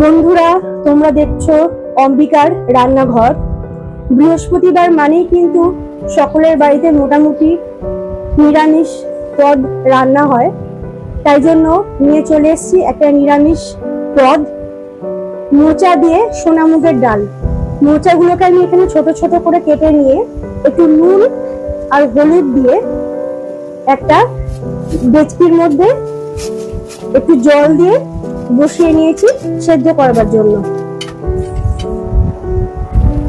বন্ধুরা, তোমরা দেখছো অম্বিকার রান্নাঘর। বৃহস্পতিবার মানেই কিন্তু সকলের বাড়িতে মোটামুটি নিরামিষ পদ রান্না হয়। তাই জন্য নিয়ে চলে এসেছি একটা নিরামিষ পদ, মোচা দিয়ে সোনামুগের ডাল। মোচাগুলোকে আমি এখানে ছোট ছোট করে কেটে নিয়ে একটু নুন আর হলুদ দিয়ে একটা ডেচকির মধ্যে একটু জল দিয়ে বসিয়ে নিয়েছি সেদ্ধ করবার জন্য।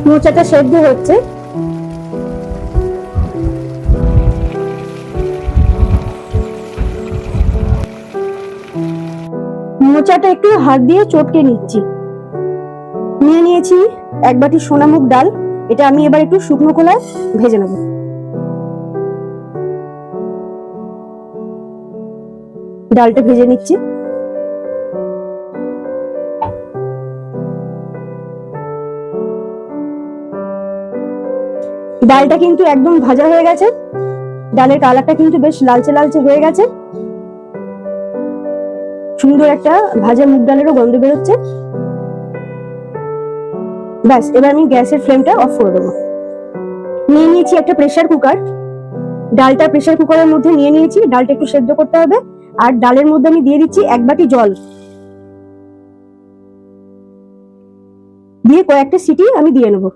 মোচাটা সেদ্ধ হচ্ছে। মোচাটা একটু হাত দিয়ে চটকে নিচ্ছি। নিয়ে নিয়েছি এক বাটি সোনামুগ ডাল। এটা আমি এবার একটু শুকনো খোলায় ভেজে নেব। ডালটা ভেজে নিচ্ছি। ডালটা কিন্তু একদম ভাজা হয়ে গেছে। ডালের কালারটা কিন্তু বেশ লালচে লালচে হয়ে গেছে। সুন্দর একটা ভাজা মুগ ডালেরও গন্ধ বেরোচ্ছে। ব্যাস, এবার আমি গ্যাসের ফ্লেমটা অফ করে দেবো। নিয়ে নিয়েছি একটা প্রেসার কুকার। ডালটা প্রেসার কুকারের মধ্যে নিয়ে নিয়েছি। ডালটা একটু সেদ্ধ করতে হবে। আর ডালের মধ্যে আমি দিয়ে দিচ্ছি এক বাটি জল, দিয়ে কয়েকটা সিটি আমি দিয়ে নেবো।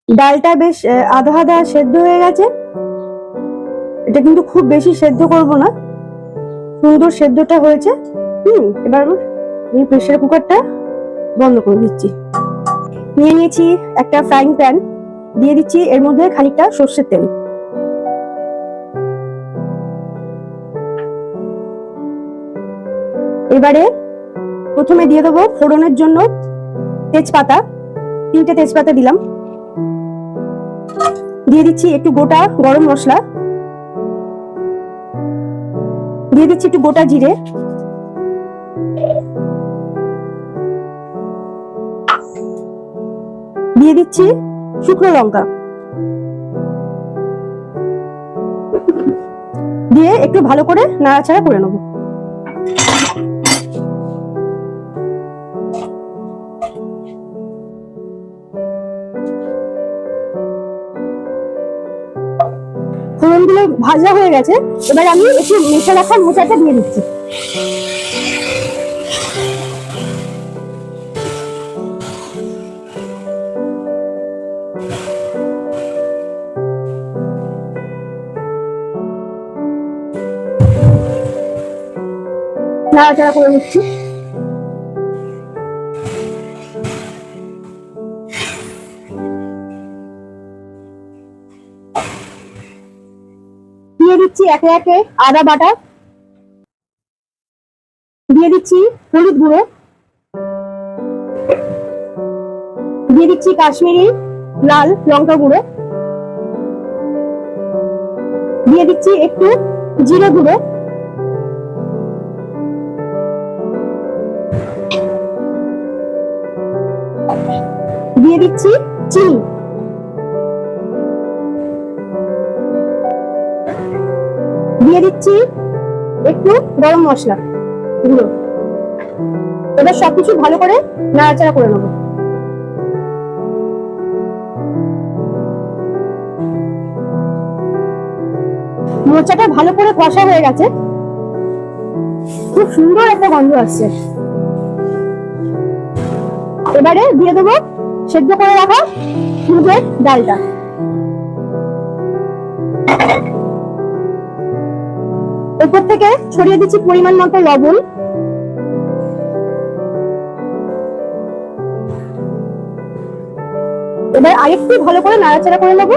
ডালটা বেশ আধা আধা সেদ্ধ হয়ে গেছে। এটা কিন্তু খুব বেশি সেদ্ধ করব না, সুন্দর সেদ্ধটা হয়েছে। এবার আমি প্রেসার কুকারটা বন্ধ করে দিচ্ছি। নিয়ে নিয়েছি একটা ফ্রাইং প্যান, দিয়ে দিচ্ছি এর মধ্যে খানিকটা সর্ষের তেল। এবারে প্রথমে দিয়ে দেবো ফোড়নের জন্য তেজপাতা। 3টে তেজপাতা দিলাম। দিয়ে দিচ্ছি একটু গোটা গরম মশলা, দিয়ে দিচ্ছি একটু গোটা জিরে, দিয়ে দিচ্ছি শুকনো লঙ্কা, দিয়ে একটু ভালো করে নাড়াচাড়া করে নেবো। ফোড়নগুলো ভাজা হয়ে গেছে। এবার আমি একটু মেখে রাখা মোচাটা দিয়ে দিচ্ছি। নাড়াচাড়া করে নিচ্ছি। দিয়ে দিচ্ছি একে একে আদা বাটা, দিয়ে দিচ্ছি হলুদ গুঁড়ো, দিয়ে দিচ্ছি কাশ্মীরি লাল লঙ্কা গুঁড়ো, দিয়ে দিচ্ছি একটু জিরে গুঁড়ো, দিয়ে দিচ্ছি চিনি, দিয়ে দিচ্ছি একটু গরম মশলা গুঁড়ো। এবার সবকিছু ভালো করে নাড়াচাড়া করে নেবো। মোচাটা ভালো করে কষা হয়ে গেছে। খুব সুন্দর একটা গন্ধ আসছে। এবারে দিয়ে দেবো সেদ্ধ করে রাখা মুগের ডালটা। উপর থেকে ছড়িয়ে দিচ্ছি পরিমাণ মতো লবণ। এবার আরেকটু ভালো করে নাড়াচাড়া করে নেবো।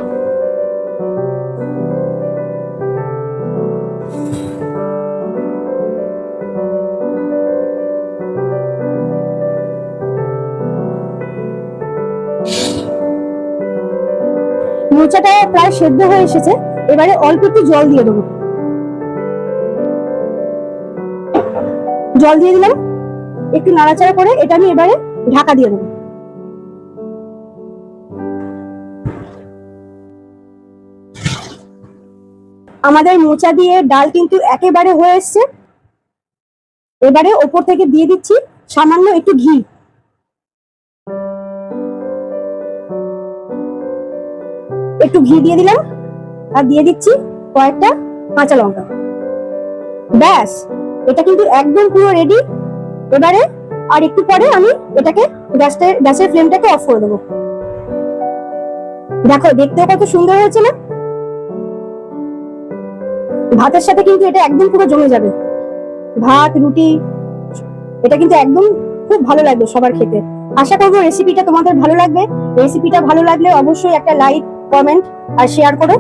মোচাটা প্রায় সেদ্ধ হয়ে এসেছে। এবারে অল্প একটু জল দিয়ে দেবো। জল দিয়ে দিলাম। একটু নাড়াচাড়া করে এটা আমি এবারে ঢাকা দিয়ে দেবো। আমাদের মোচা দিয়ে ডাল কিন্তু একেবারে হয়ে এসছে। এবারে ওপর থেকে দিয়ে দিচ্ছি সামান্য একটু ঘি। একটু ঘি দিয়ে দিলাম আর দিয়ে দিচ্ছি কয়েকটা কাঁচা লঙ্কা। ব্যাস, এটা কিন্তু একদম পুরো রেডি। এবারে আর একটু পরে আমি এটাকে গ্যাসের ফ্লেমটাকে অফ করে দেবো। দেখো দেখতেও কত সুন্দর হয়েছে না? ভাতের সাথে কিন্তু এটা একদম পুরো জমে যাবে, ভাত রুটি, এটা কিন্তু একদম খুব ভালো লাগবে সবার খেতে। আশা করবো রেসিপিটা তোমাদের ভালো লাগবে। রেসিপিটা ভালো লাগলে অবশ্যই একটা লাইক, কমেন্ট আর শেয়ার করো।